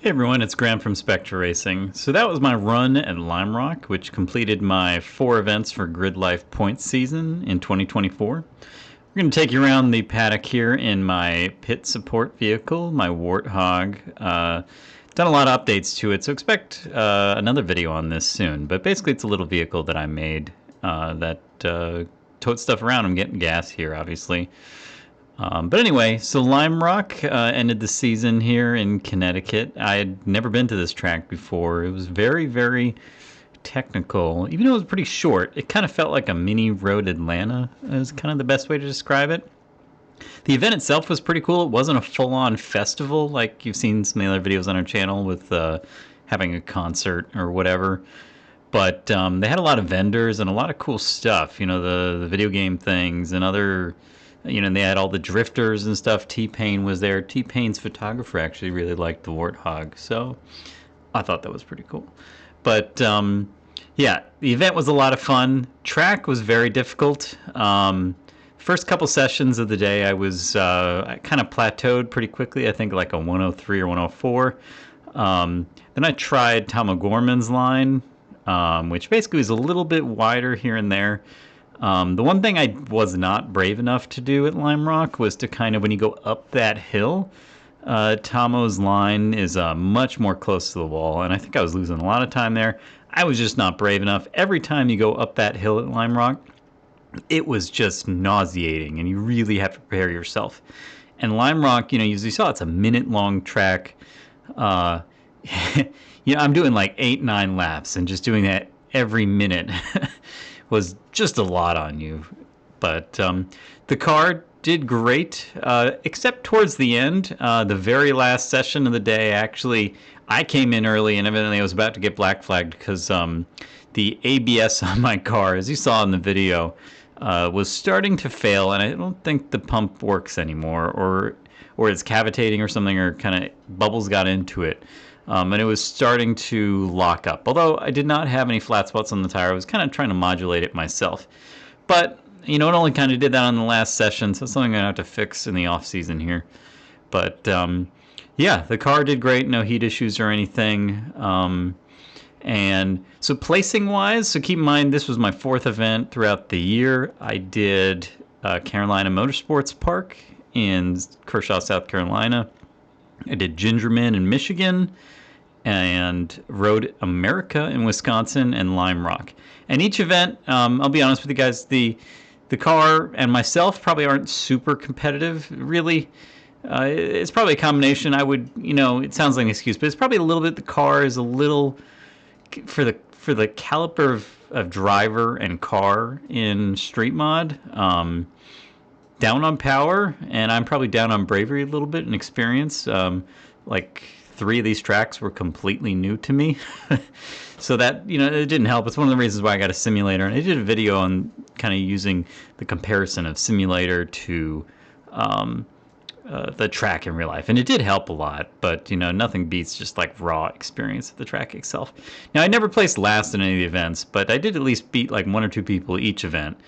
Hey everyone, it's Graham from Spectre Racing. So that was my run at Lime Rock, which completed my 4 events for Grid Life Points season in 2024. We're going to take you around the paddock here in my pit support vehicle, my Warthog. Done a lot of updates to it, so expect another video on this soon. But basically, it's a little vehicle that I made that totes stuff around. I'm getting gas here, obviously. But anyway, so Lime Rock ended the season here in Connecticut. I had never been to this track before. It was very, very technical. Even though it was pretty short, it kind of felt like a mini road Atlanta, is kind of the best way to describe it. The event itself was pretty cool. It wasn't a full-on festival like you've seen some of the other videos on our channel with having a concert or whatever. But they had a lot of vendors and a lot of cool stuff. You know, the video game things and other, you know, they had all the drifters and stuff. T-Pain was there. T-Pain's photographer actually really liked the Warthog, so I thought that was pretty cool. But yeah, the event was a lot of fun. Track was very difficult. First couple sessions of the day, I kind of plateaued pretty quickly. I think like a 103 or 104. Then I tried Tom O'Gorman's line, which basically was a little bit wider here and there. The one thing I was not brave enough to do at Lime Rock was to kind of, when you go up that hill, Tomo's line is much more close to the wall, and I think I was losing a lot of time there. I was just not brave enough. Every time you go up that hill at Lime Rock, it was just nauseating, and you really have to prepare yourself. And Lime Rock, you know, as you saw, it's a minute-long track. You know, I'm doing like 8-9 laps, and just doing that every minute was just a lot on you. But the car did great, except towards the end. The very last session of the day, actually, I came in early, and evidently I was about to get black flagged because the ABS on my car, as you saw in the video, was starting to fail, and I don't think the pump works anymore, or it's cavitating or something, or kind of bubbles got into it. And it was starting to lock up. Although I did not have any flat spots on the tire, I was kind of trying to modulate it myself. But, you know, it only kind of did that on the last session, so it's something I'm going to have to fix in the off-season here. But, yeah, the car did great, no heat issues or anything. And so placing-wise, so keep in mind this was my 4th event throughout the year. I did Carolina Motorsports Park in Kershaw, South Carolina. I did Gingerman in Michigan, and Road America in Wisconsin, and Lime Rock. And each event, I'll be honest with you guys, the car and myself probably aren't super competitive, really. It's probably a combination. I would, you know, it sounds like an excuse, but it's probably a little bit, the car is a little, for the caliper of driver and car in Street Mod, down on power, and I'm probably down on bravery a little bit and experience. Like 3 of these tracks were completely new to me. So that, you know, it didn't help. It's one of the reasons why I got a simulator. And I did a video on kind of using the comparison of simulator to the track in real life. And it did help a lot, but, you know, nothing beats just like raw experience of the track itself. Now, I never placed last in any of the events, but I did at least beat like 1 or 2 people each event.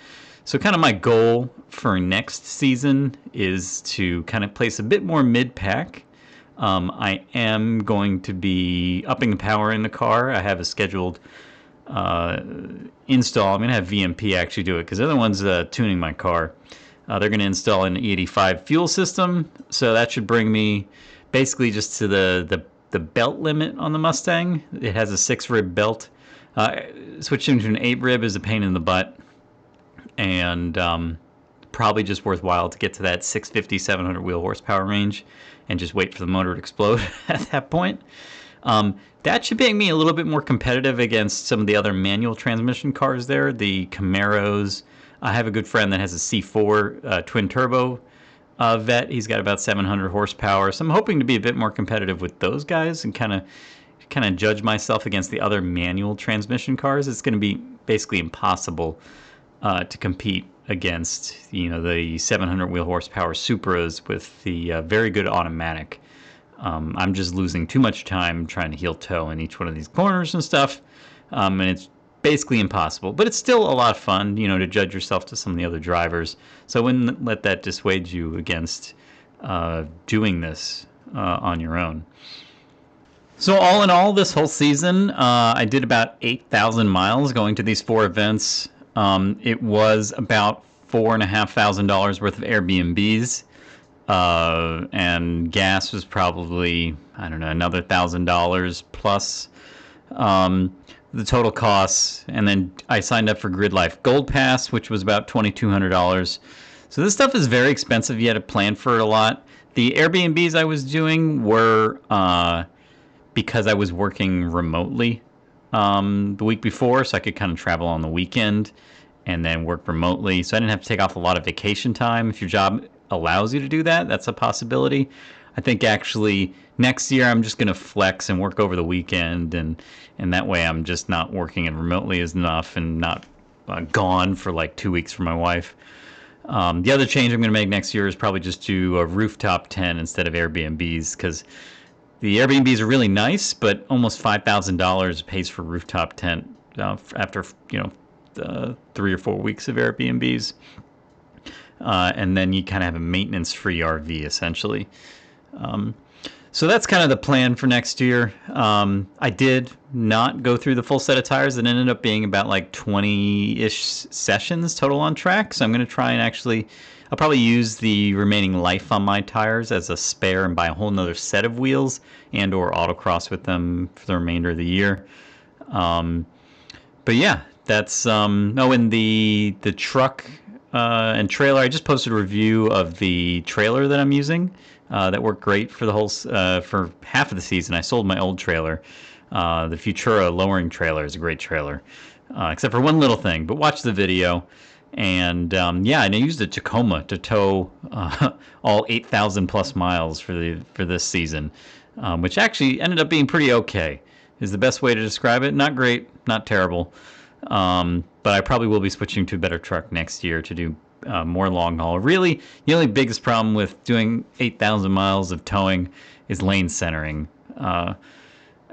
So kind of my goal for next season is to kind of place a bit more mid-pack. I am going to be upping the power in the car. I have a scheduled install. I'm going to have VMP actually do it because they're the ones tuning my car. They're going to install an E85 fuel system. So that should bring me basically just to the belt limit on the Mustang. It has a 6-rib belt. Switching to an 8-rib is a pain in the butt. And probably just worthwhile to get to that 650, 700 wheel horsepower range and just wait for the motor to explode at that point. That should make me a little bit more competitive against some of the other manual transmission cars there, the Camaros. I have a good friend that has a C4 twin turbo vet. He's got about 700 horsepower, so I'm hoping to be a bit more competitive with those guys and kind of judge myself against the other manual transmission cars. It's going to be basically impossible to compete against, you know, the 700 wheel horsepower Supras with the very good automatic. I'm just losing too much time trying to heel toe in each one of these corners and stuff, and it's basically impossible. But it's still a lot of fun, you know, to judge yourself to some of the other drivers. So I wouldn't let that dissuade you against doing this on your own. So all in all, this whole season, I did about 8,000 miles going to these four events. It was about $4,500 worth of Airbnbs, and gas was probably, I don't know, another $1,000 plus the total costs. And then I signed up for Grid Life Gold Pass, which was about $2,200. So this stuff is very expensive. You had to plan for it a lot. The Airbnbs I was doing were because I was working remotely the week before, so I could kind of travel on the weekend and then work remotely. So I didn't have to take off a lot of vacation time. If your job allows you to do that, that's a possibility. I think actually next year I'm just going to flex and work over the weekend, and that way I'm just not working and remotely as enough and not gone for like 2 weeks for my wife. The other change I'm going to make next year is probably just do a rooftop tent instead of Airbnbs, because the Airbnbs are really nice, but almost $5,000 pays for rooftop tent after 3 or 4 weeks of Airbnbs, and then you kind of have a maintenance-free RV essentially. So that's kind of the plan for next year. I did not go through the full set of tires. It ended up being about like 20-ish sessions total on track. So I'm going to try and actually, I'll probably use the remaining life on my tires as a spare and buy a whole nother set of wheels and or autocross with them for the remainder of the year. But yeah, that's, and the truck and trailer, I just posted a review of the trailer that I'm using. That worked great for the whole for half of the season. I sold my old trailer. The Futura lowering trailer is a great trailer, except for one little thing. But watch the video, and yeah, and I used a Tacoma to tow all 8,000 plus miles for this season, which actually ended up being pretty okay. Is the best way to describe it. Not great, not terrible, but I probably will be switching to a better truck next year to do more long haul. Really, the only biggest problem with doing 8,000 miles of towing is lane centering.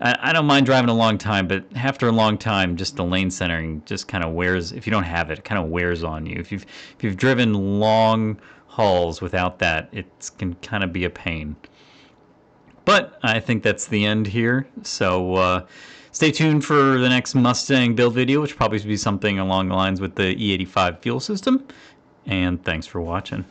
I don't mind driving a long time, but after a long time, just the lane centering just kind of wears. If you don't have it, it kind of wears on you. If you've driven long hauls without that, it can kind of be a pain. But I think that's the end here. So stay tuned for the next Mustang build video, which will probably be something along the lines with the E85 fuel system. And thanks for watching.